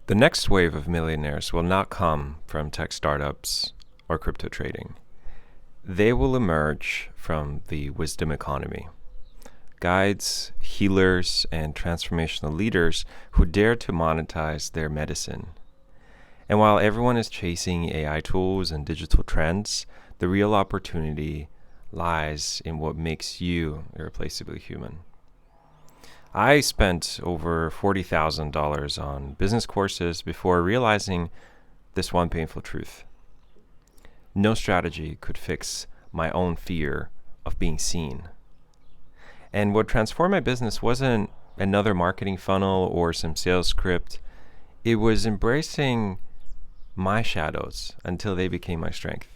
The next wave of millionaires will not come from tech startups or crypto trading. They will emerge from the wisdom economy. Guides, healers, and transformational leaders who dare to monetize their medicine. And while everyone is chasing AI tools and digital trends, the real opportunity lies in what makes you irreplaceably human. I spent over $40,000 on business courses before realizing this one painful truth. No strategy could fix my own fear of being seen. And what transformed my business wasn't another marketing funnel or some sales script. It was embracing my shadows until they became my strength.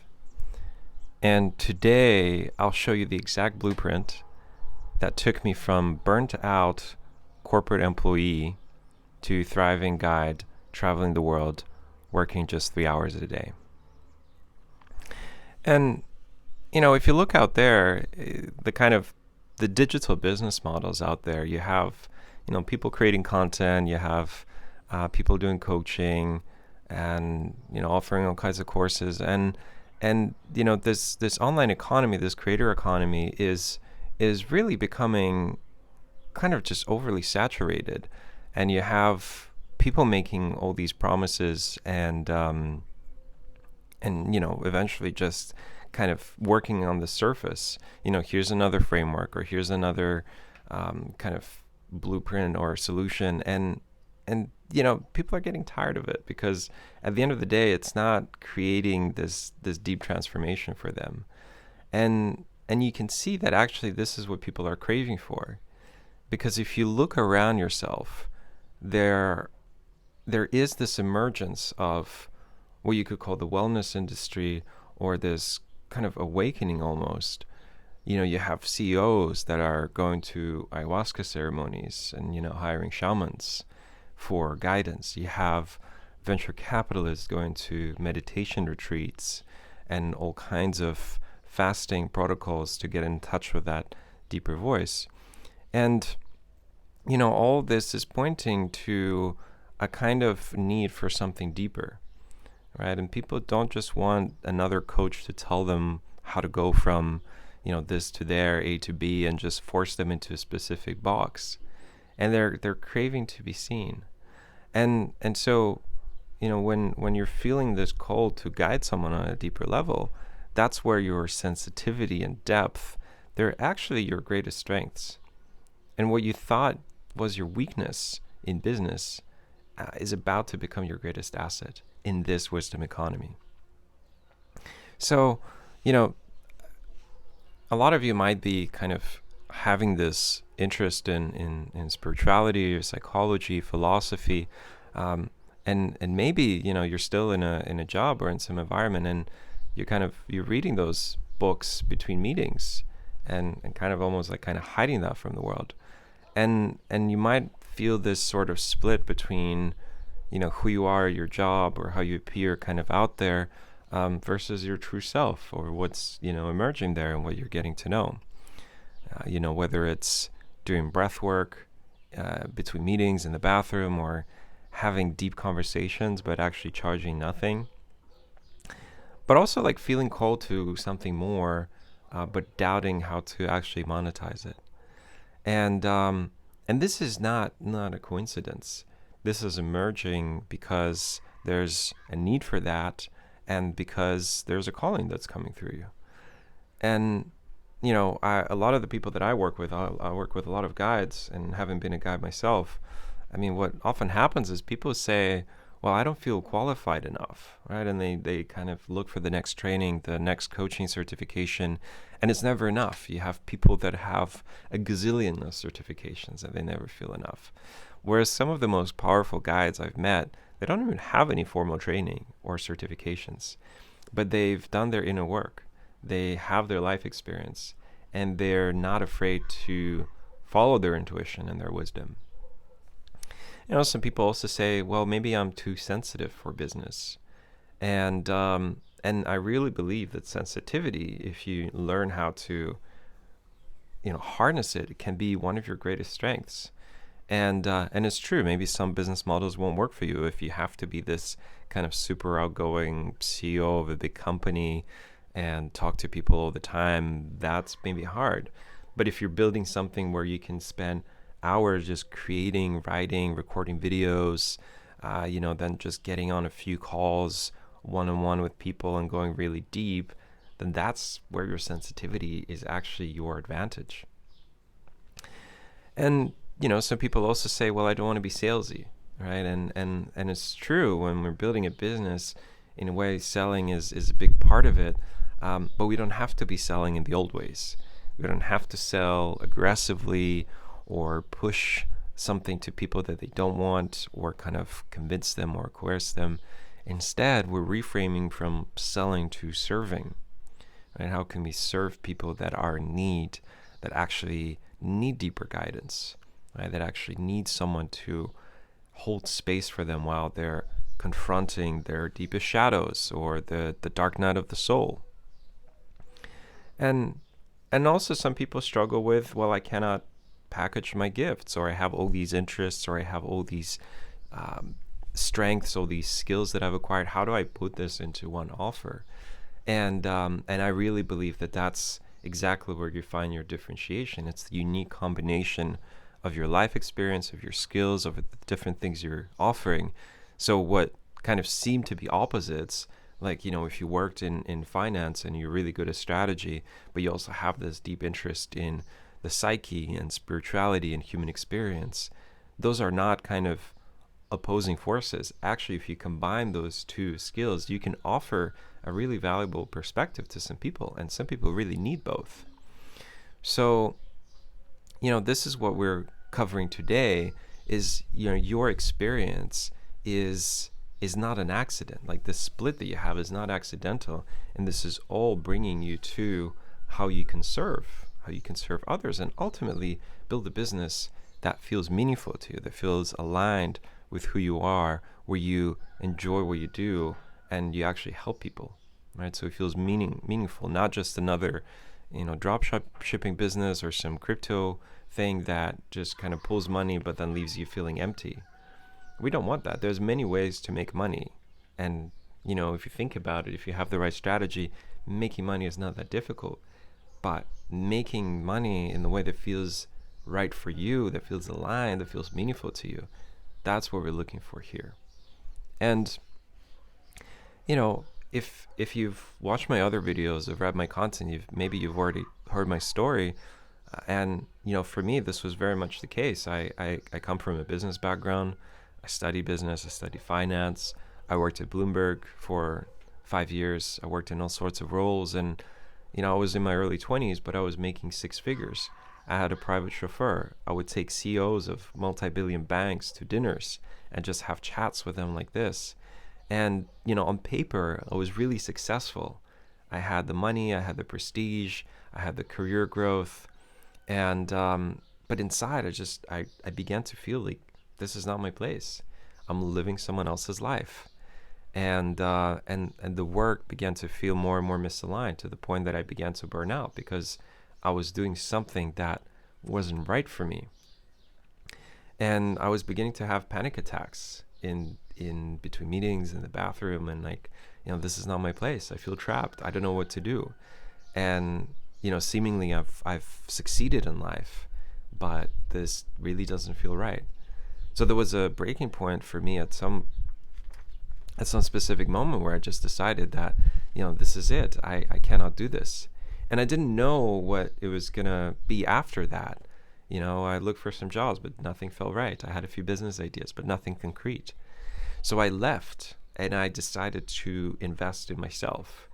And today, I'll show you the exact blueprint that took me from burnt out corporate employee to thriving guide traveling the world, working just 3 hours a day. And, if you look out there, the digital business models out there, you have, people creating content, you have people doing coaching and, offering all kinds of courses. And this online economy, this creator economy is really becoming kind of just overly saturated, and you have people making all these promises and eventually just kind of working on the surface. Here's another framework, or here's another kind of blueprint or solution, and people are getting tired of it because at the end of the day, it's not creating this deep transformation for them, and you can see that actually this is what people are craving for. Because if you look around yourself, there is this emergence of what you could call the wellness industry, or this kind of awakening almost. You have CEOs that are going to ayahuasca ceremonies and, hiring shamans for guidance. You have venture capitalists going to meditation retreats and all kinds of fasting protocols to get in touch with that deeper voice. And, all this is pointing to a kind of need for something deeper, right? And people don't just want another coach to tell them how to go from, this to there, A to B, and just force them into a specific box. And they're craving to be seen. And so, when you're feeling this call to guide someone on a deeper level, that's where your sensitivity and depth, they're actually your greatest strengths. And what you thought was your weakness in business is about to become your greatest asset in this wisdom economy. So, a lot of you might be kind of having this interest in spirituality or psychology, philosophy, and maybe, you're still in a job or in some environment, and you're reading those books between meetings and kind of almost like kind of hiding that from the world. And you might feel this sort of split between, who you are at your job or how you appear kind of out there versus your true self, or what's, emerging there and what you're getting to know. Whether it's doing breath work between meetings in the bathroom, or having deep conversations but actually charging nothing. But also like feeling called to something more, but doubting how to actually monetize it. And this is not a coincidence. This is emerging because there's a need for that, and because there's a calling that's coming through you. And a lot of the people that I work with, I work with a lot of guides, and having been a guide myself, what often happens is people say, well, I don't feel qualified enough, right? And they kind of look for the next training, the next coaching certification, and it's never enough. You have people that have a gazillion of certifications and they never feel enough. Whereas some of the most powerful guides I've met, they don't even have any formal training or certifications, but they've done their inner work. They have their life experience, and they're not afraid to follow their intuition and their wisdom. Some people also say, well, maybe I'm too sensitive for business. And I really believe that sensitivity, if you learn how to, harness it, can be one of your greatest strengths. And it's true. Maybe some business models won't work for you if you have to be this kind of super outgoing CEO of a big company and talk to people all the time. That's maybe hard. But if you're building something where you can spend hours just creating, writing, recording videos, then just getting on a few calls one-on-one with people and going really deep, then that's where your sensitivity is actually your advantage. And some people also say, well, I don't want to be salesy, right? And it's true. When we're building a business, in a way, selling is a big part of it. But we don't have to be selling in the old ways. We don't have to sell aggressively or push something to people that they don't want, or kind of convince them or coerce them. Instead, we're reframing from selling to serving. Right? How can we serve people that are in need, that actually need deeper guidance, right? That actually need someone to hold space for them while they're confronting their deepest shadows or the dark night of the soul. And also some people struggle with, well, I cannot package my gifts, or I have all these interests, or I have all these strengths, all these skills that I've acquired. How do I put this into one offer? And I really believe that that's exactly where you find your differentiation. It's the unique combination of your life experience, of your skills, of the different things you're offering. So what kind of seem to be opposites, like, if you worked in finance and you're really good at strategy, but you also have this deep interest in the psyche and spirituality and human experience, those are not kind of opposing forces. Actually, if you combine those two skills, you can offer a really valuable perspective to some people, and some people really need both. So, this is what we're covering today, is, your experience is not an accident. Like, the split that you have is not accidental, and this is all bringing you to how you can serve others, and ultimately build a business that feels meaningful to you, that feels aligned with who you are, where you enjoy what you do, and you actually help people, right? So it feels meaningful, not just another, drop shipping business or some crypto thing that just kind of pulls money but then leaves you feeling empty. We don't want that. There's many ways to make money, and if you think about it, if you have the right strategy, making money is not that difficult. But making money in the way that feels right for you, that feels aligned, that feels meaningful to you, that's what we're looking for here. And if you've watched my other videos, have read my content, maybe you've already heard my story. And for me, this was very much the case. I come from a business background. I study business, I study finance. I worked at Bloomberg for 5 years. I worked in all sorts of roles, and I was in my early 20s, but I was making 6 figures. I had a private chauffeur. I would take CEOs of multi-billion banks to dinners and just have chats with them like this. And, on paper, I was really successful. I had the money, I had the prestige, I had the career growth. And, but inside, I began to feel like this is not my place. I'm living someone else's life. And the work began to feel more and more misaligned, to the point that I began to burn out because I was doing something that wasn't right for me. And I was beginning to have panic attacks in between meetings, in the bathroom, and this is not my place. I feel trapped. I don't know what to do. And seemingly I've succeeded in life, but this really doesn't feel right. So there was a breaking point for me at some specific moment where I just decided that, this is it. I cannot do this. And I didn't know what it was going to be after that. I looked for some jobs, but nothing felt right. I had a few business ideas, but nothing concrete. So I left, and I decided to invest in myself.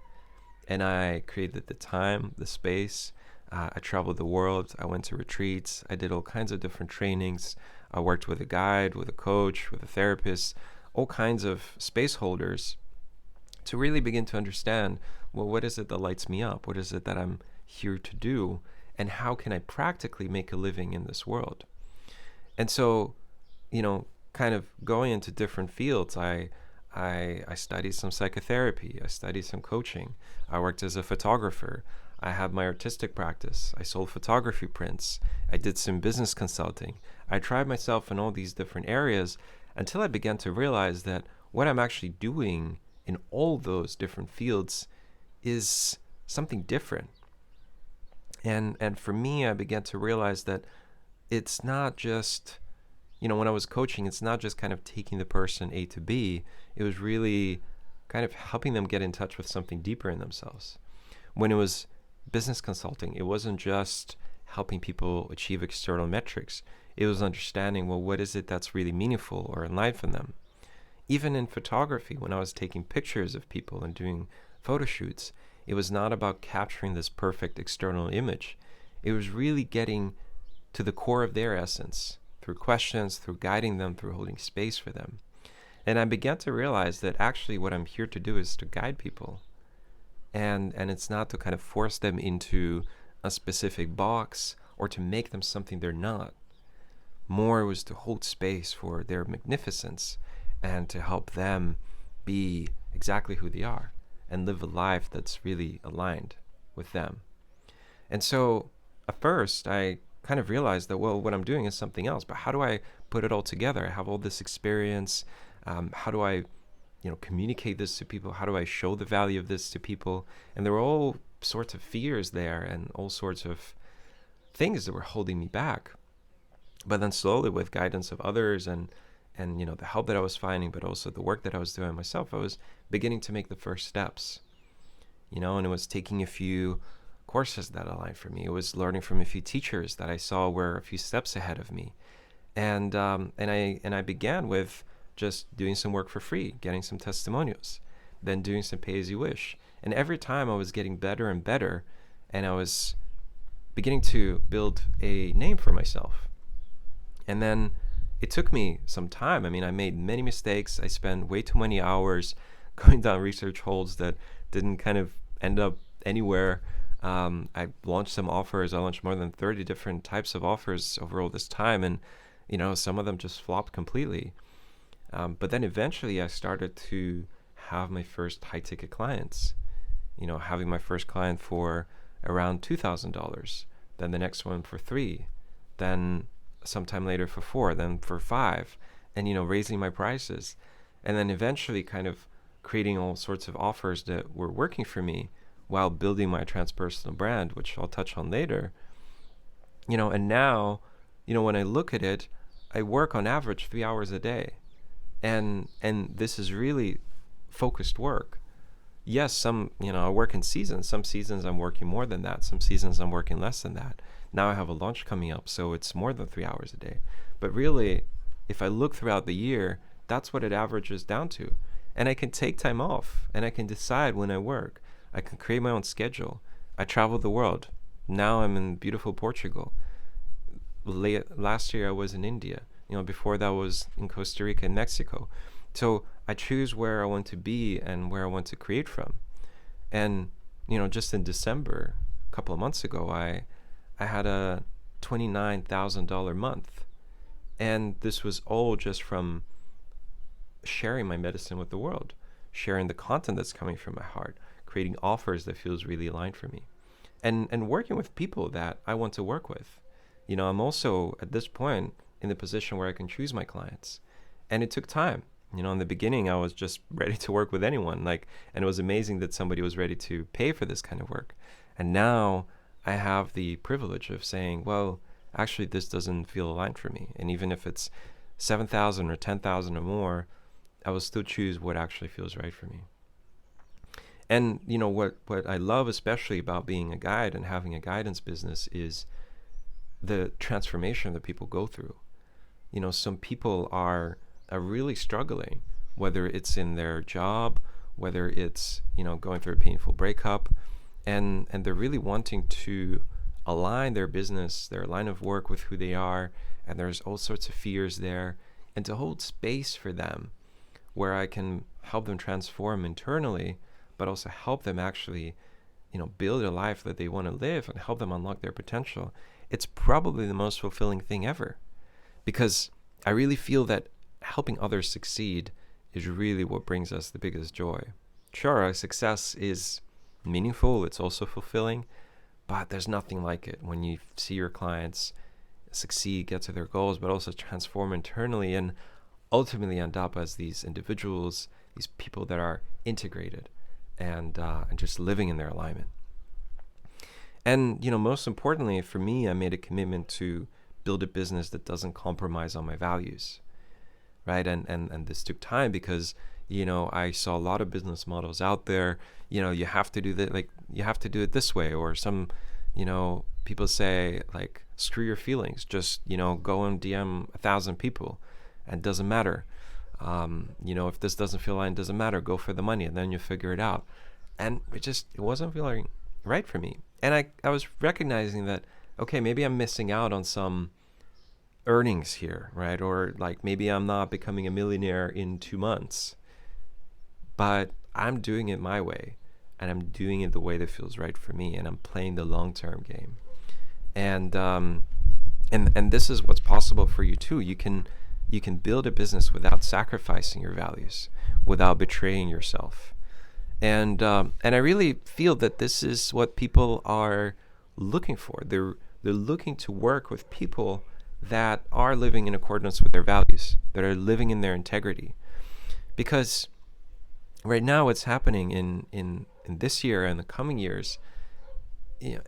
And I created the time, the space. I traveled the world. I went to retreats. I did all kinds of different trainings. I worked with a guide, with a coach, with a therapist, all kinds of space holders, to really begin to understand, well, what is it that lights me up? What is it that I'm here to do? And how can I practically make a living in this world? And so, kind of going into different fields, I studied some psychotherapy. I studied some coaching. I worked as a photographer. I had my artistic practice. I sold photography prints. I did some business consulting. I tried myself in all these different areas until I began to realize that what I'm actually doing in all those different fields is something different. And for me, I began to realize that it's not just, when I was coaching, it's not just kind of taking the person A to B. It was really kind of helping them get in touch with something deeper in themselves. When it was business consulting, it wasn't just helping people achieve external metrics. It was understanding, well, what is it that's really meaningful or in life in them? Even in photography, when I was taking pictures of people and doing photo shoots, it was not about capturing this perfect external image. It was really getting to the core of their essence through questions, through guiding them, through holding space for them. And I began to realize that actually what I'm here to do is to guide people. And it's not to kind of force them into a specific box or to make them something they're not. More was to hold space for their magnificence and to help them be exactly who they are and live a life that's really aligned with them. And so at first I kind of realized that, well, what I'm doing is something else, but how do I put it all together? I have all this experience. How do I communicate this to people? How do I show the value of this to people? And there were all sorts of fears there and all sorts of things that were holding me back. But then slowly, with guidance of others and the help that I was finding, but also the work that I was doing myself, I was beginning to make the first steps. And it was taking a few courses that aligned for me. It was learning from a few teachers that I saw were a few steps ahead of me. And I began with just doing some work for free, getting some testimonials, then doing some pay as you wish. And every time I was getting better and better, and I was beginning to build a name for myself. And then it took me some time. I mean, I made many mistakes. I spent way too many hours going down research holes that didn't kind of end up anywhere. I launched some offers. I launched more than 30 different types of offers over all this time. And, some of them just flopped completely. But then eventually I started to have my first high ticket clients, having my first client for around $2,000, then the next one for $3,000, then sometime later for $4,000, then for $5,000, and, raising my prices. And then eventually kind of creating all sorts of offers that were working for me while building my transpersonal brand, which I'll touch on later. And now, when I look at it, I work on average 3 hours a day. And this is really focused work. Yes, I work in seasons. Some seasons I'm working more than that. Some seasons I'm working less than that. Now I have a launch coming up, so it's more than 3 hours a day. But really, if I look throughout the year, that's what it averages down to. And I can take time off, and I can decide when I work. I can create my own schedule. I travel the world. Now I'm in beautiful Portugal. Last year I was in India. Before that was in Costa Rica and Mexico. So I choose where I want to be and where I want to create from. And, just in December, a couple of months ago, I had a $29,000 month. And this was all just from sharing my medicine with the world, sharing the content that's coming from my heart, creating offers that feels really aligned for me, and working with people that I want to work with. I'm also at this point in the position where I can choose my clients. And it took time. In the beginning, I was just ready to work with anyone. And it was amazing that somebody was ready to pay for this kind of work. And now I have the privilege of saying, well, actually, this doesn't feel aligned for me. And even if it's 7,000 or 10,000 or more, I will still choose what actually feels right for me. And, what I love especially about being a guide and having a guidance business is the transformation that people go through. Some people are really struggling, whether it's in their job, whether it's, going through a painful breakup, and they're really wanting to align their business, their line of work with who they are, and there's all sorts of fears there, and to hold space for them where I can help them transform internally, but also help them actually, build a life that they want to live and help them unlock their potential. It's probably the most fulfilling thing ever. Because I really feel that helping others succeed is really what brings us the biggest joy. Sure, our success is meaningful, it's also fulfilling, but there's nothing like it when you see your clients succeed, get to their goals, but also transform internally and ultimately end up as these individuals, these people that are integrated and just living in their alignment. And most importantly for me, I made a commitment to build a business that doesn't compromise on my values, right? And this took time because I saw a lot of business models out there. You have to do that, like you have to do it this way, or some people say like screw your feelings, just go and DM 1,000 people and it doesn't matter. If this doesn't feel aligned, it doesn't matter, go for the money and then you figure it out. And it wasn't feeling right for me. And I was recognizing that, okay, maybe I'm missing out on some earnings here, right? Or like maybe I'm not becoming a millionaire in 2 months, but I'm doing it my way and I'm doing it the way that feels right for me, and I'm playing the long-term game. And this is what's possible for you too. You can build a business without sacrificing your values, without betraying yourself. And I really feel that this is what people are looking for. They're looking to work with people that are living in accordance with their values, that are living in their integrity. Because right now what's happening in this year and the coming years,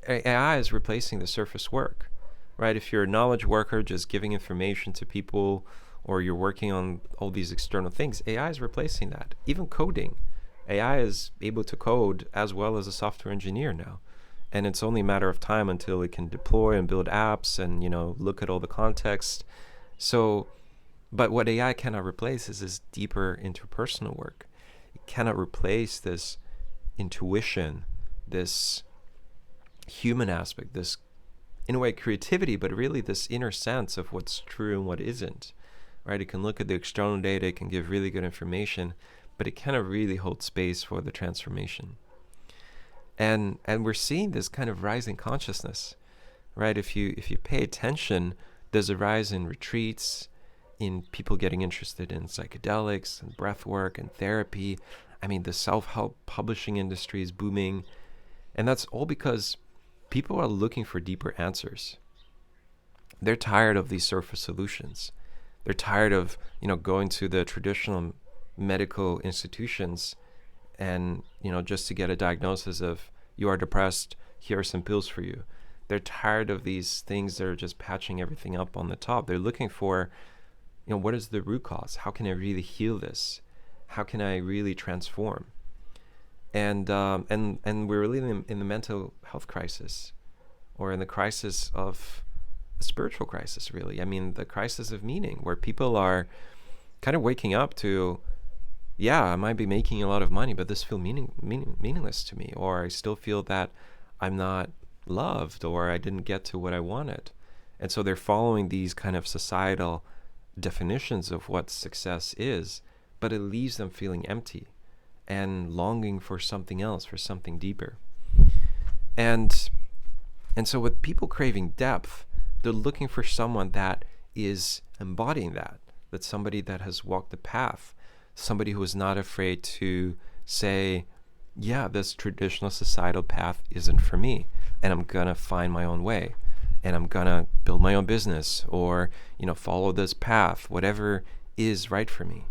AI is replacing the surface work, right? If you're a knowledge worker just giving information to people, or you're working on all these external things, AI is replacing that. Even coding, AI is able to code as well as a software engineer now. And it's only a matter of time until it can deploy and build apps and, look at all the context. So, but what AI cannot replace is this deeper interpersonal work. It cannot replace this intuition, this human aspect, this, in a way, creativity, but really this inner sense of what's true and what isn't, right? It can look at the external data, it can give really good information, but it cannot really hold space for the transformation. And we're seeing this kind of rising consciousness, right? If you pay attention, there's a rise in retreats, in people getting interested in psychedelics and breathwork and therapy. I mean, the self-help publishing industry is booming, and that's all because people are looking for deeper answers. They're tired of these surface solutions. They're tired of going to the traditional medical institutions and just to get a diagnosis of you are depressed, here are some pills for you. They're tired of these things that are just patching everything up on the top. They're looking for what is the root cause? How can I really heal this? How can I really transform? And we're really in the mental health crisis, or in the crisis of a spiritual crisis, really. I mean, the crisis of meaning, where people are kind of waking up to, yeah, I might be making a lot of money, but this feels meaningless to me, or I still feel that I'm not loved, or I didn't get to what I wanted. And so they're following these kind of societal definitions of what success is, but it leaves them feeling empty and longing for something else, for something deeper. And so with people craving depth, they're looking for someone that is embodying that. That's somebody that has walked the path, somebody who is not afraid to say, yeah, this traditional societal path isn't for me, and I'm gonna find my own way, and I'm gonna build my own business, or follow this path, whatever is right for me.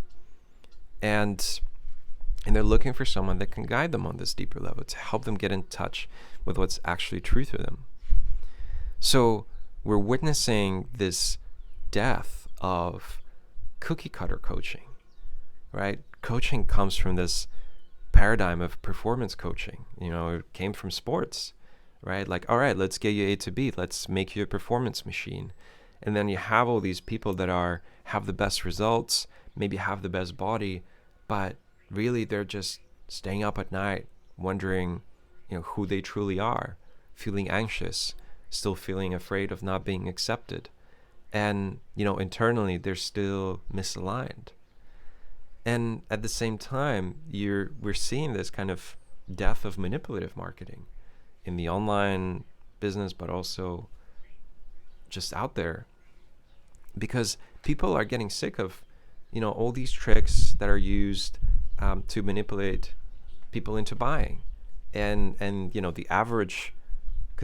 And they're looking for someone that can guide them on this deeper level, to help them get in touch with what's actually true to them. So we're witnessing this death of cookie cutter coaching, right? Coaching comes from this paradigm of performance coaching. It came from sports, right? Like, all right, let's get you A to B. Let's make you a performance machine. And then you have all these people that have the best results, maybe have the best body, but really they're just staying up at night wondering, who they truly are, feeling anxious, still feeling afraid of not being accepted. And, internally they're still misaligned. And at the same time, we're seeing this kind of death of manipulative marketing in the online business, but also just out there, because people are getting sick of, all these tricks that are used to manipulate people into buying. And the average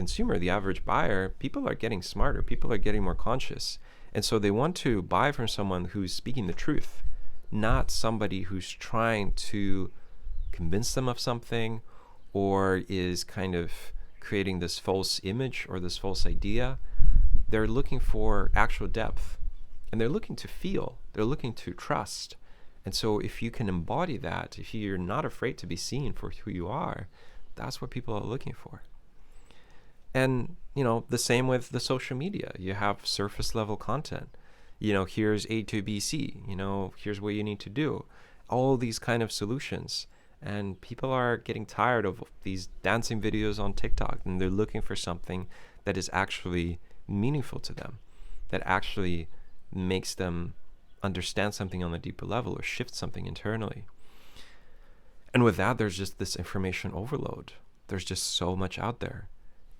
consumer, the average buyer, people are getting smarter, people are getting more conscious. And so they want to buy from someone who's speaking the truth, not somebody who's trying to convince them of something or is kind of creating this false image or this false idea. They're looking for actual depth, and they're looking to feel, they're looking to trust. And so if you can embody that, if you're not afraid to be seen for who you are, that's what people are looking for. And, the same with the social media. You have surface level content. Here's A to B, C, here's what you need to do. All these kind of solutions. And people are getting tired of these dancing videos on TikTok, and they're looking for something that is actually meaningful to them, that actually makes them understand something on a deeper level or shift something internally. And with that, there's just this information overload. There's just so much out there.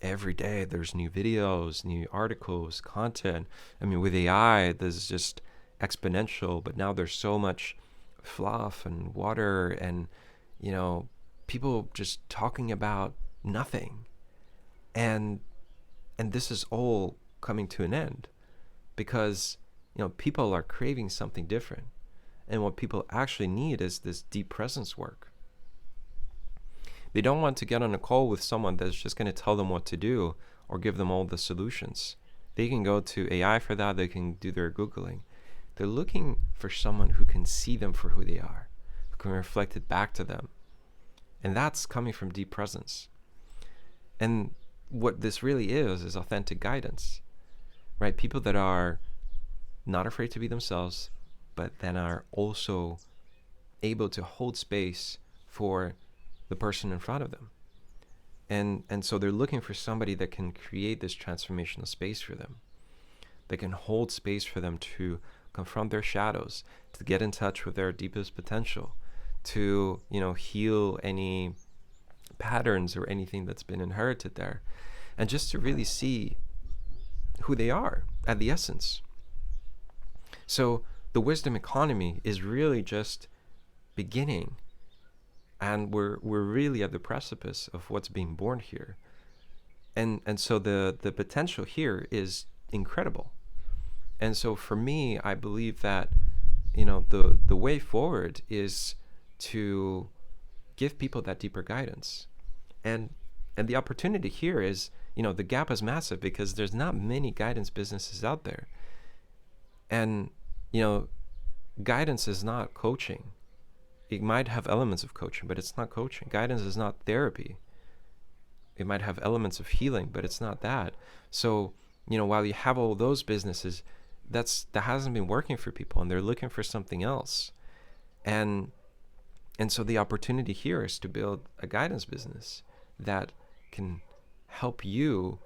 Every day there's new videos, new articles, content. I mean, with AI, there's just exponential, but now there's so much fluff and water and, people just talking about nothing. And this is all coming to an end because, people are craving something different. And what people actually need is this deep presence work. They don't want to get on a call with someone that's just going to tell them what to do or give them all the solutions. They can go to AI for that. They can do their Googling. They're looking for someone who can see them for who they are, who can reflect it back to them. And that's coming from deep presence. And what this really is authentic guidance, right? People that are not afraid to be themselves, but then are also able to hold space for the person in front of them. And so they're looking for somebody that can create this transformational space for them, that can hold space for them to confront their shadows, to get in touch with their deepest potential, to, heal any patterns or anything that's been inherited there, and just to really see who they are at the essence. So the wisdom economy is really just beginning. And we're really at the precipice of what's being born here. And so the potential here is incredible. And so for me, I believe that, the way forward is to give people that deeper guidance. And the opportunity here is, the gap is massive because there's not many guidance businesses out there. And, guidance is not coaching. It might have elements of coaching, but it's not coaching. Guidance is not therapy. It might have elements of healing, but it's not that. So, while you have all those businesses, that hasn't been working for people, and they're looking for something else. And so the opportunity here is to build a guidance business that can help you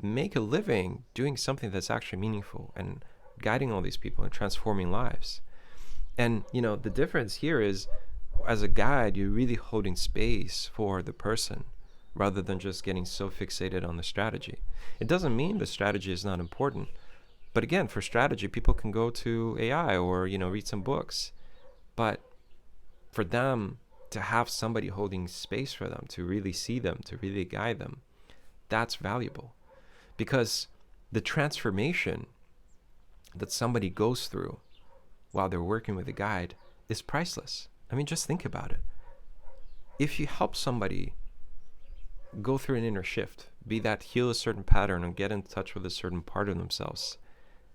make a living doing something that's actually meaningful and guiding all these people and transforming lives. And, the difference here is, as a guide, you're really holding space for the person rather than just getting so fixated on the strategy. It doesn't mean the strategy is not important. But again, for strategy, people can go to AI or, read some books. But for them to have somebody holding space for them, to really see them, to really guide them, that's valuable. Because the transformation that somebody goes through while they're working with a guide is priceless. I mean, just think about it. If you help somebody go through an inner shift, be that heal a certain pattern or get in touch with a certain part of themselves,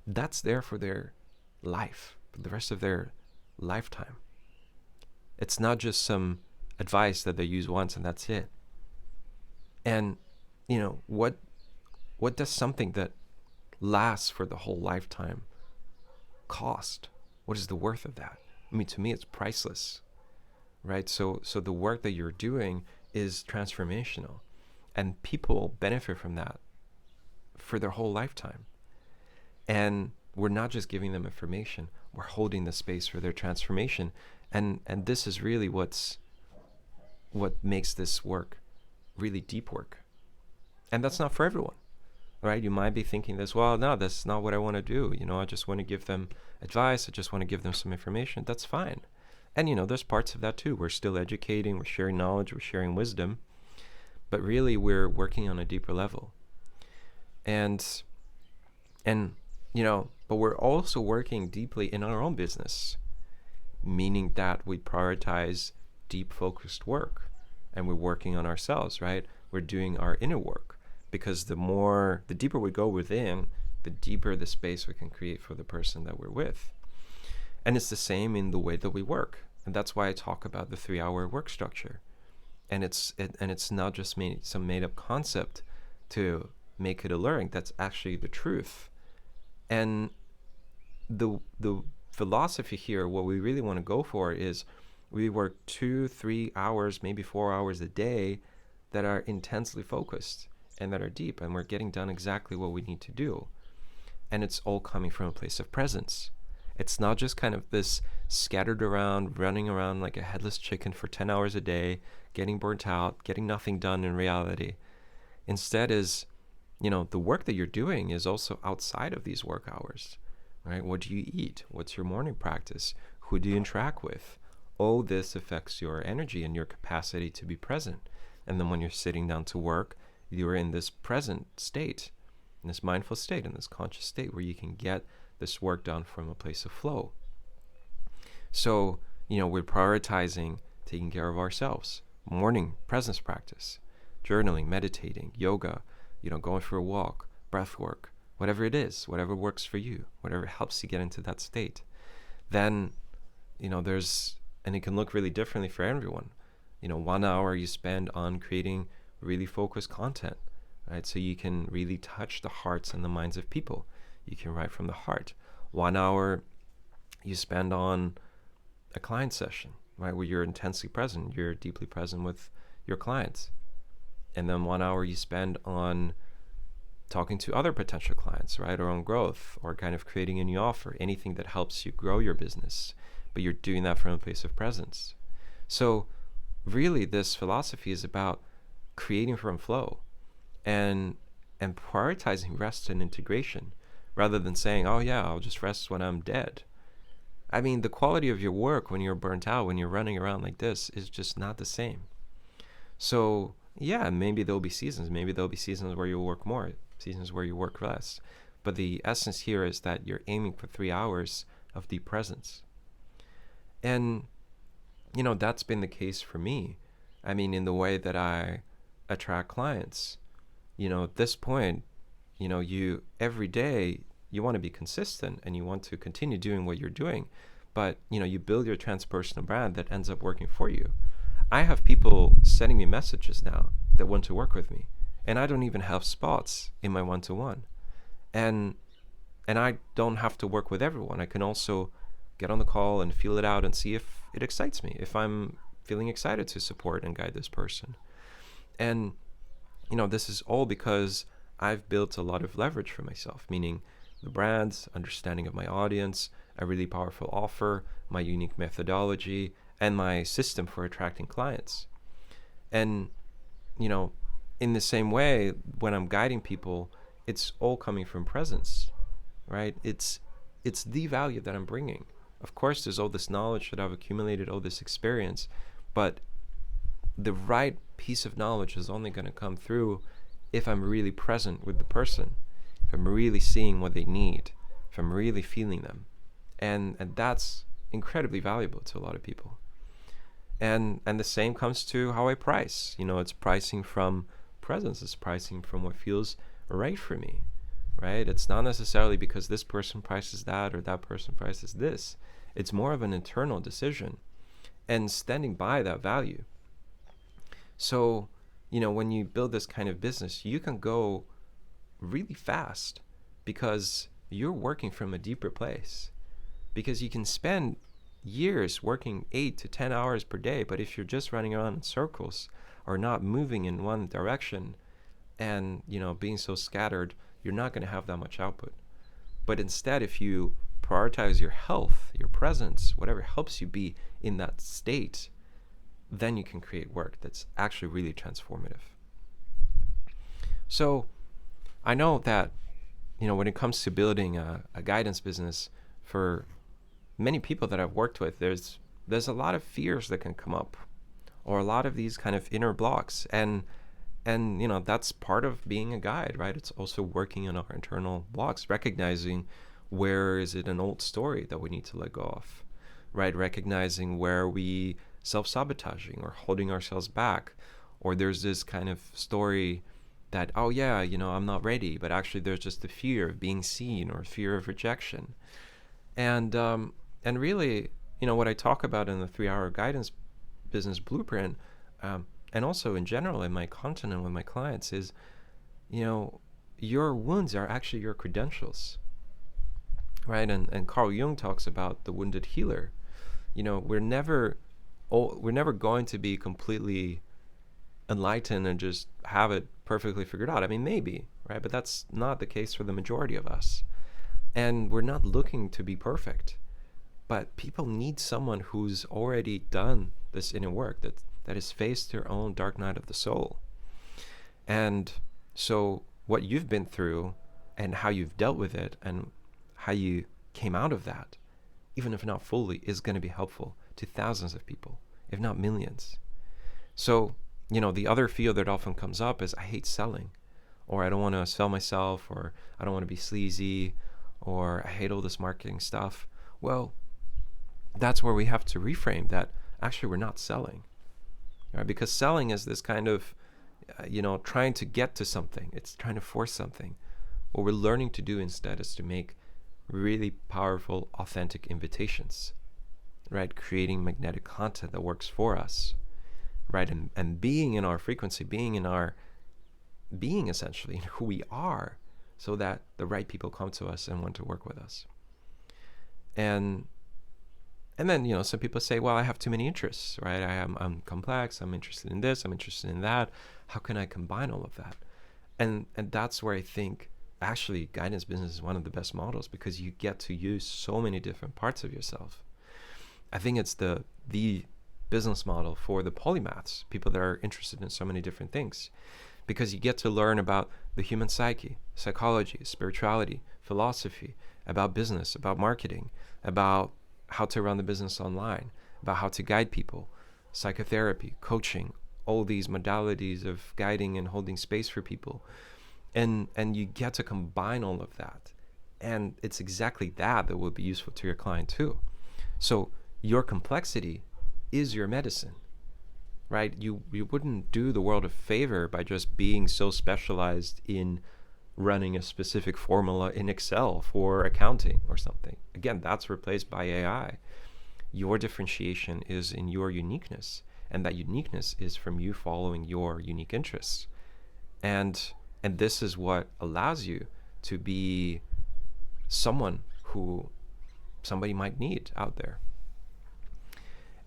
that's there for their life, for the rest of their lifetime. It's not just some advice that they use once and that's it. And, what does something that lasts for the whole lifetime cost? What is the worth of that? I mean, to me, it's priceless, right? So the work that you're doing is transformational, and people benefit from that for their whole lifetime. And we're not just giving them information, we're holding the space for their transformation. And this is really what makes this work really deep work. And that's not for everyone, right? You might be thinking this, well, no, that's not what I want to do. I just want to give them advice. I just want to give them some information. That's fine. And, there's parts of that too. We're still educating, we're sharing knowledge, we're sharing wisdom. but really we're working on a deeper level. And but we're also working deeply in our own business, meaning that we prioritize deep focused work, and we're working on ourselves, right? We're doing our inner work, because the deeper we go within, the deeper the space we can create for the person that we're with. And it's the same in the way that we work. And that's why I talk about the 3-hour work structure. And it's not just some made up concept to make it alluring. That's actually the truth. And the philosophy here, what we really want to go for is we work 2-3 hours, maybe 4 hours a day that are intensely focused and that are deep, and we're getting done exactly what we need to do. And it's all coming from a place of presence. It's not just kind of this scattered around, running around like a headless chicken for 10 hours a day, getting burnt out, getting nothing done in reality. Instead is, the work that you're doing is also outside of these work hours, right? What do you eat? What's your morning practice? Who do you interact with? All this affects your energy and your capacity to be present. And then when you're sitting down to work, you're in this present state, in this mindful state, in this conscious state where you can get this work done from a place of flow. So, we're prioritizing taking care of ourselves. Morning presence practice, journaling, meditating, yoga, going for a walk, breath work, whatever it is, whatever works for you, whatever helps you get into that state. Then, and it can look really differently for everyone. 1 hour you spend on creating really focused content, right? So you can really touch the hearts and the minds of people. You can write from the heart. 1 hour you spend on a client session, right? Where you're intensely present, you're deeply present with your clients. And then 1 hour you spend on talking to other potential clients, right? Or on growth, or kind of creating a new offer, anything that helps you grow your business, but you're doing that from a place of presence. So really this philosophy is about creating from flow and prioritizing rest and integration, rather than saying, oh yeah, I'll just rest when I'm dead. I mean, the quality of your work when you're burnt out, when you're running around like this, is just not the same. So yeah, maybe there'll be seasons. Maybe there'll be seasons where you'll work more, seasons where you work less. But the essence here is that you're aiming for 3 hours of deep presence. And, that's been the case for me. I mean, in the way that I attract clients, at this point, you every day, you want to be consistent and you want to continue doing what you're doing. But, you build your transpersonal brand that ends up working for you. I have people sending me messages now that want to work with me, and I don't even have spots in my one-to-one. And I don't have to work with everyone. I can also get on the call and feel it out and see if it excites me, if I'm feeling excited to support and guide this person. And, this is all because I've built a lot of leverage for myself, meaning the brands, understanding of my audience, a really powerful offer, my unique methodology, and my system for attracting clients. And, in the same way, when I'm guiding people, it's all coming from presence, right? It's the value that I'm bringing. Of course, there's all this knowledge that I've accumulated, all this experience, but the right piece of knowledge is only going to come through if I'm really present with the person, if I'm really seeing what they need, if I'm really feeling them. And that's incredibly valuable to a lot of people. And the same comes to how I price. It's pricing from presence. It's pricing from what feels right for me, right? It's not necessarily because this person prices that or that person prices this. It's more of an internal decision and standing by that value. So, when you build this kind of business, you can go really fast because you're working from a deeper place, because you can spend years working 8 to 10 hours per day, but if you're just running around in circles or not moving in one direction and being so scattered, you're not going to have that much output. But instead, if you prioritize your health, your presence, whatever helps you be in that state, then you can create work that's actually really transformative. So I know that when it comes to building a guidance business, for many people that I've worked with, there's a lot of fears that can come up, or a lot of these kind of inner blocks. And And that's part of being a guide, right? It's also working on our internal blocks, recognizing where is it an old story that we need to let go of, right? Recognizing where we self-sabotaging or holding ourselves back, or there's this kind of story that, oh yeah, I'm not ready, but actually there's just the fear of being seen or fear of rejection. And really, what I talk about in the 3-hour guidance business blueprint, and also in general in my content and with my clients, is your wounds are actually your credentials, right? And Carl Jung talks about the wounded healer. We're never going to be completely enlightened and just have it perfectly figured out. I mean, maybe, right? But that's not the case for the majority of us. And we're not looking to be perfect. But people need someone who's already done this inner work, that has faced their own dark night of the soul. And so what you've been through and how you've dealt with it and how you came out of that, even if not fully, is going to be helpful to thousands of people, if not millions. So, the other fear that often comes up is, I hate selling, or I don't want to sell myself, or I don't want to be sleazy, or I hate all this marketing stuff. Well, that's where we have to reframe that. Actually, we're not selling, right? Because selling is this kind of, trying to get to something. It's trying to force something. What we're learning to do instead is to make really powerful, authentic invitations, right? Creating magnetic content that works for us, right? And being in our frequency, being essentially in who we are, so that the right people come to us and want to work with us. And then, some people say, well, I have too many interests, right? I'm complex. I'm interested in this. I'm interested in that. How can I combine all of that? And that's where I think actually guidance business is one of the best models, because you get to use so many different parts of yourself. I think it's the business model for the polymaths, people that are interested in so many different things, because you get to learn about the human psyche, psychology, spirituality, philosophy, about business, about marketing, about how to run the business online, about how to guide people, psychotherapy, coaching, all these modalities of guiding and holding space for people. And you get to combine all of that. And it's exactly that will be useful to your client too. So your complexity is your medicine, right? You wouldn't do the world a favor by just being so specialized in running a specific formula in Excel for accounting or something. Again, that's replaced by AI. Your differentiation is in your uniqueness, and that uniqueness is from you following your unique interests. And this is what allows you to be someone who somebody might need out there.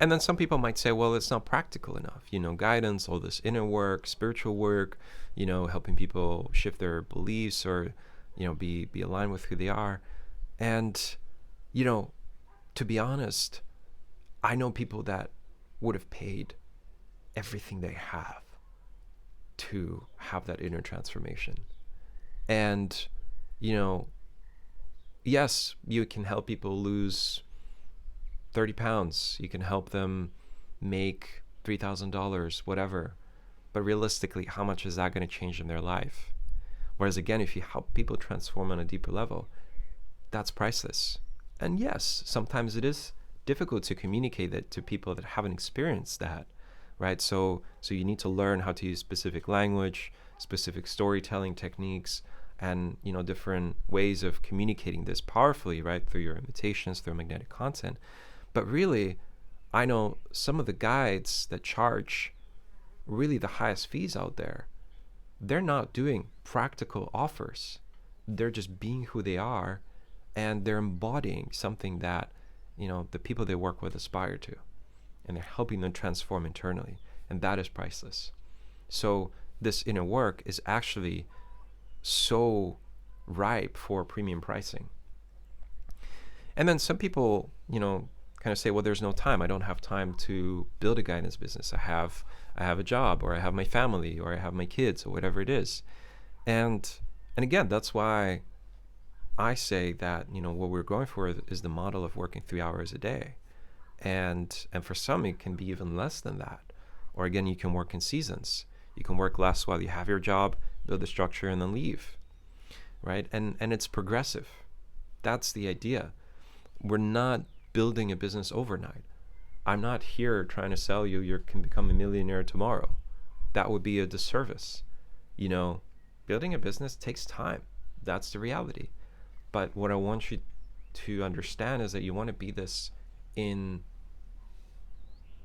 And then some people might say, well, it's not practical enough. Guidance, all this inner work, spiritual work, helping people shift their beliefs or, be aligned with who they are. And, to be honest, I know people that would have paid everything they have to have that inner transformation. And, yes, you can help people lose 30 pounds. You can help them make $3,000, whatever. But realistically, how much is that going to change in their life? Whereas again, if you help people transform on a deeper level, that's priceless. And yes, sometimes it is difficult to communicate that to people that haven't experienced that, right? So you need to learn how to use specific language, specific storytelling techniques, and different ways of communicating this powerfully, right? Through your invitations, through magnetic content. But really, I know some of the guides that charge really the highest fees out there, they're not doing practical offers. They're just being who they are, and they're embodying something that, the people they work with aspire to. And they're helping them transform internally. And that is priceless. So this inner work is actually so ripe for premium pricing. And then some people, kind of say, well, there's no time. I don't have time to build a guidance business. I have a job, or I have my family, or I have my kids, or whatever it is. And again, that's why I say that, what we're going for is the model of working 3 hours a day. And for some, it can be even less than that. Or again, you can work in seasons. You can work less while you have your job, build a structure, and then leave, right? And it's progressive. That's the idea. We're not building a business overnight. I'm not here trying to sell you can become a millionaire tomorrow. That would be a disservice. Building a business takes time. That's the reality. But what I want you to understand is that you want to be this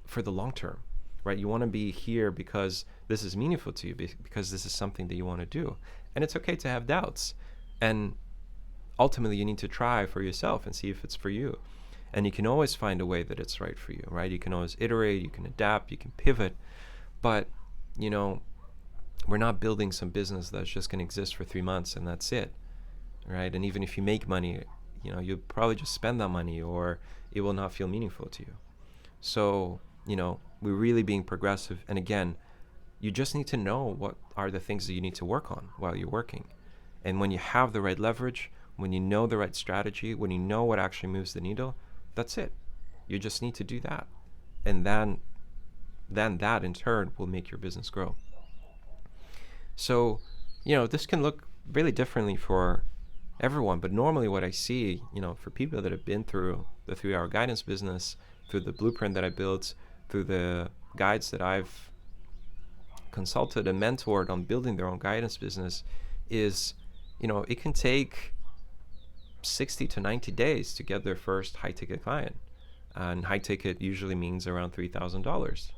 for the long term, right? You want to be here because this is meaningful to you, because this is something that you want to do. And it's okay to have doubts. And ultimately, you need to try for yourself and see if it's for you. And you can always find a way that it's right for you, right? You can always iterate, you can adapt, you can pivot. But, we're not building some business that's just going to exist for 3 months and that's it, right? And even if you make money, you'll probably just spend that money, or it will not feel meaningful to you. So, we're really being progressive. And again, you just need to know what are the things that you need to work on while you're working. And when you have the right leverage, when you know the right strategy, when you know what actually moves the needle, that's it. You just need to do that. And then that in turn will make your business grow. So, this can look really differently for everyone, but normally what I see, for people that have been through the 3-hour guidance business, through the blueprint that I built, through the guides that I've consulted and mentored on building their own guidance business, is, it can take 60 to 90 days to get their first high-ticket client. And high-ticket usually means around $3,000.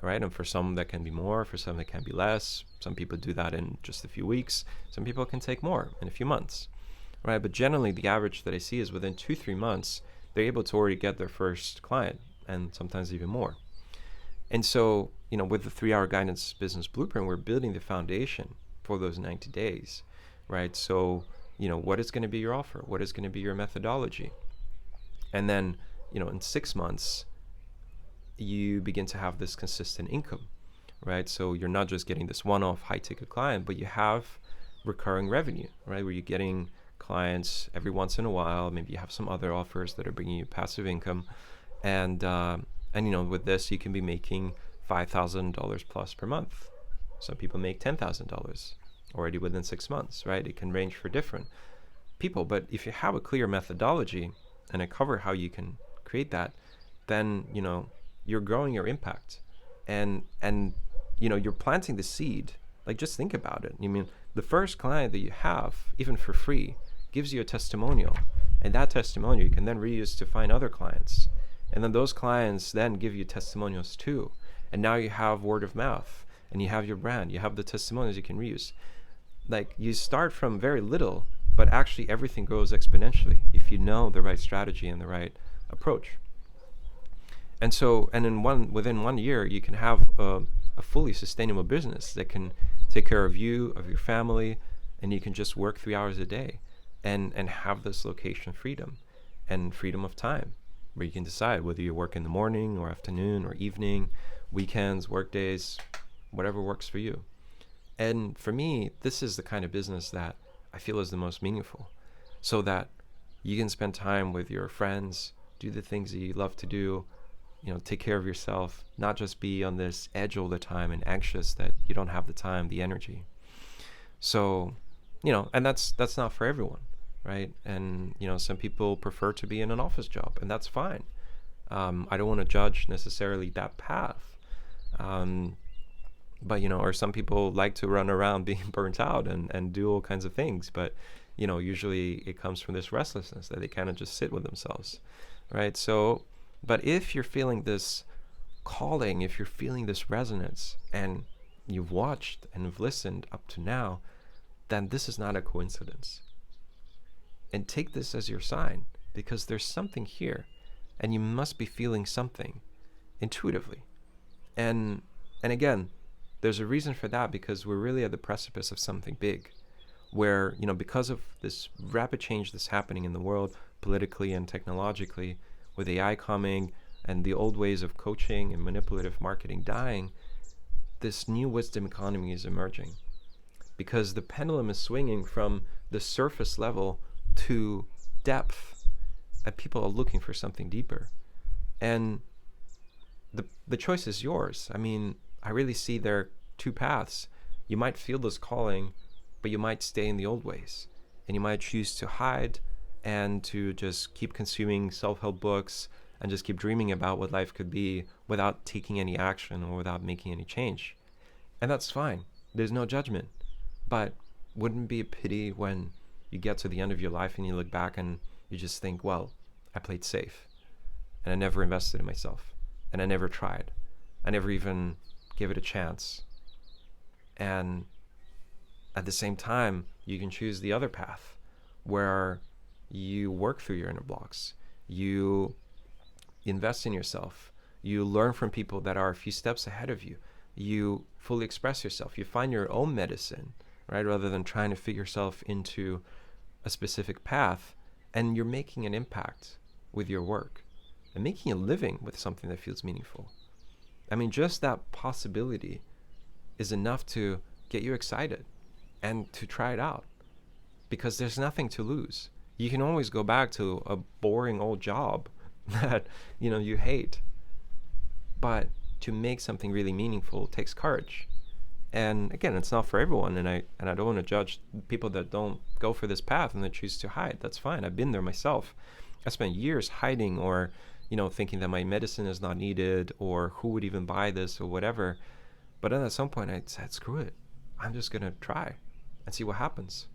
Right? And for some that can be more, for some that can be less. Some people do that in just a few weeks. Some people can take more in a few months, right? But generally the average that I see is within 2-3 months, they're able to already get their first client, and sometimes even more. And so, with the 3-hour guidance business blueprint, we're building the foundation for those 90 days, right? So, what is going to be your offer? What is going to be your methodology? And then, in 6 months, you begin to have this consistent income, right? So you're not just getting this one-off high-ticket client, but you have recurring revenue, right? Where you're getting clients every once in a while. Maybe you have some other offers that are bringing you passive income, and with this you can be making $5,000 plus per month. Some people make $10,000 already within 6 months, right? It can range for different people, but if you have a clear methodology and I cover how you can create that, then you're growing your impact, and you're planting the seed. Like, just think about it. The first client that you have, even for free, gives you a testimonial, and that testimonial you can then reuse to find other clients, and then those clients then give you testimonials too, and now you have word of mouth, and you have your brand, you have the testimonials you can reuse. Like, you start from very little, but actually everything grows exponentially if you know the right strategy and the right approach. And so, within 1 year, you can have a fully sustainable business that can take care of you, of your family, and you can just work 3 hours a day and have this location freedom and freedom of time, where you can decide whether you work in the morning or afternoon or evening, weekends, work days, whatever works for you. And for me, this is the kind of business that I feel is the most meaningful, so that you can spend time with your friends, do the things that you love to do, take care of yourself, not just be on this edge all the time and anxious that you don't have the time, the energy. So, and that's not for everyone, right? And, some people prefer to be in an office job, and that's fine. I don't want to judge necessarily that path. But, or some people like to run around being burnt out and do all kinds of things. But, usually it comes from this restlessness that they kind of just sit with themselves, right? So, but if you're feeling this calling, if you're feeling this resonance, and you've watched and have listened up to now, then this is not a coincidence. And take this as your sign, because there's something here, and you must be feeling something intuitively. And again, there's a reason for that, because we're really at the precipice of something big, where, because of this rapid change that's happening in the world, politically and technologically, with AI coming and the old ways of coaching and manipulative marketing dying, this new wisdom economy is emerging, because the pendulum is swinging from the surface level to depth, and people are looking for something deeper. And the choice is yours. I really see there two paths. You might feel this calling, but you might stay in the old ways, and you might choose to hide and to just keep consuming self-help books and just keep dreaming about what life could be without taking any action or without making any change. And that's fine. There's no judgment. But wouldn't it be a pity when you get to the end of your life and you look back and you just think, well, I played safe and I never invested in myself and I never tried. I never even gave it a chance. And at the same time, you can choose the other path where you work through your inner blocks. You invest in yourself. You learn from people that are a few steps ahead of you. You fully express yourself. You find your own medicine, right? Rather than trying to fit yourself into a specific path. And you're making an impact with your work and making a living with something that feels meaningful. I mean, just that possibility is enough to get you excited and to try it out, because there's nothing to lose. You can always go back to a boring old job that you hate, but to make something really meaningful takes courage. And again, it's not for everyone, and I don't want to judge people that don't go for this path and that choose to hide. That's fine. I've been there myself. I spent years hiding, or thinking that my medicine is not needed, or who would even buy this, or whatever. But then at some point I said, screw it, I'm just gonna try and see what happens.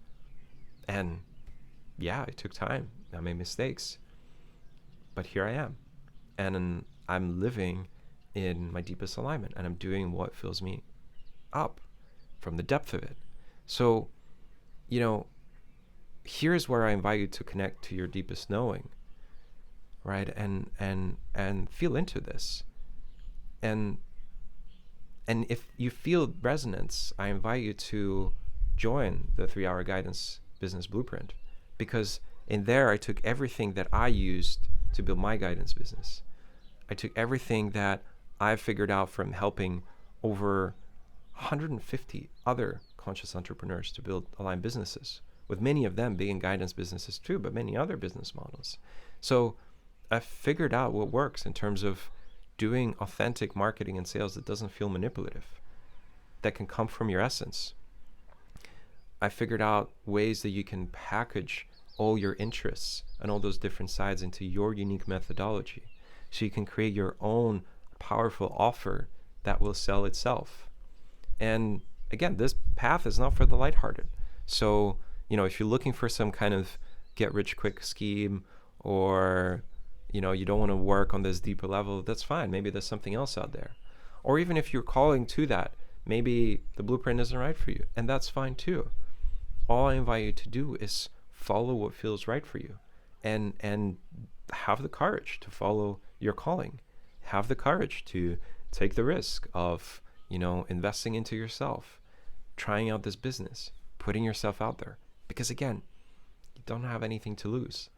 And yeah, it took time. I made mistakes, but here I am, and I'm living in my deepest alignment, and I'm doing what fills me up from the depth of it. So, here's where I invite you to connect to your deepest knowing, right? And feel into this. And if you feel resonance, I invite you to join the 3-Hour Guidance Business Blueprint, because in there I took everything that I used to build my guidance business. I took everything that I've figured out from helping over 150 other conscious entrepreneurs to build aligned businesses, with many of them being guidance businesses too, but many other business models. So I figured out what works in terms of doing authentic marketing and sales that doesn't feel manipulative, that can come from your essence. I figured out ways that you can package all your interests and all those different sides into your unique methodology, so you can create your own powerful offer that will sell itself. And again, this path is not for the lighthearted. So, if you're looking for some kind of get rich quick scheme, or you don't want to work on this deeper level, that's fine. Maybe there's something else out there. Or even if you're calling to that, maybe the blueprint isn't right for you, and that's fine too. All I invite you to do is follow what feels right for you, and have the courage to follow your calling. Have the courage to take the risk of investing into yourself, trying out this business, putting yourself out there, because again, you don't have anything to lose.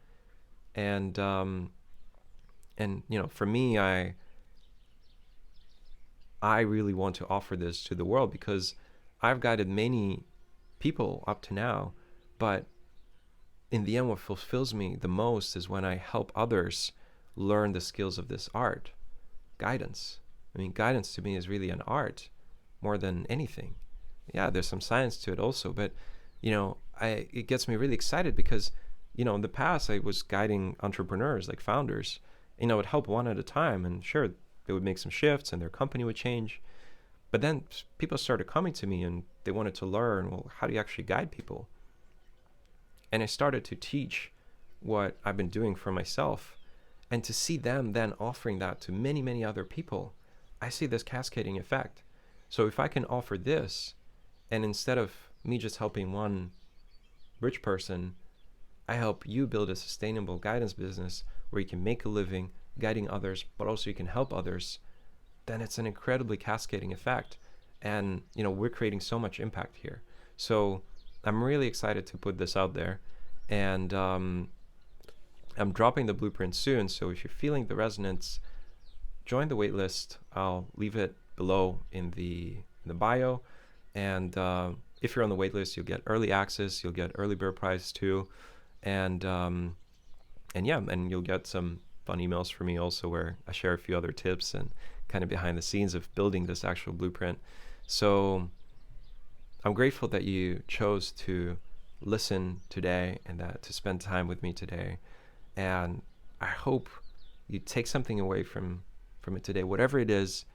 And for me, I really want to offer this to the world, because I've guided many people up to now, but in the end, what fulfills me the most is when I help others learn the skills of this art, guidance. I mean, guidance to me is really an art more than anything. Yeah, there's some science to it also, but it gets me really excited, because in the past I was guiding entrepreneurs, like founders. It would help one at a time, and sure, they would make some shifts and their company would change. But then people started coming to me and they wanted to learn, well, how do you actually guide people? And I started to teach what I've been doing for myself, and to see them then offering that to many, many other people, I see this cascading effect. So if I can offer this, and instead of me just helping one rich person, I help you build a sustainable guidance business where you can make a living guiding others, but also you can help others, then it's an incredibly cascading effect. And, we're creating so much impact here. So I'm really excited to put this out there. And I'm dropping the blueprint soon. So if you're feeling the resonance, join the waitlist. I'll leave it below in the bio. And if you're on the waitlist, you'll get early access. You'll get early bird price too. And you'll get some fun emails from me also, where I share a few other tips and kind of behind the scenes of building this actual blueprint. So I'm grateful that you chose to listen today and that to spend time with me today. And I hope you take something away from it today. Whatever it is,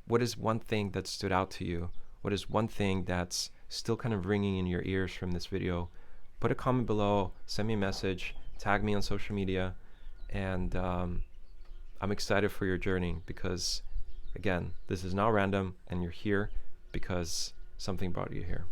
what is one thing that stood out to you? What is one thing that's still kind of ringing in your ears from this video? Put a comment below, send me a message, tag me on social media, and I'm excited for your journey because, again, this is not random and you're here because something brought you here.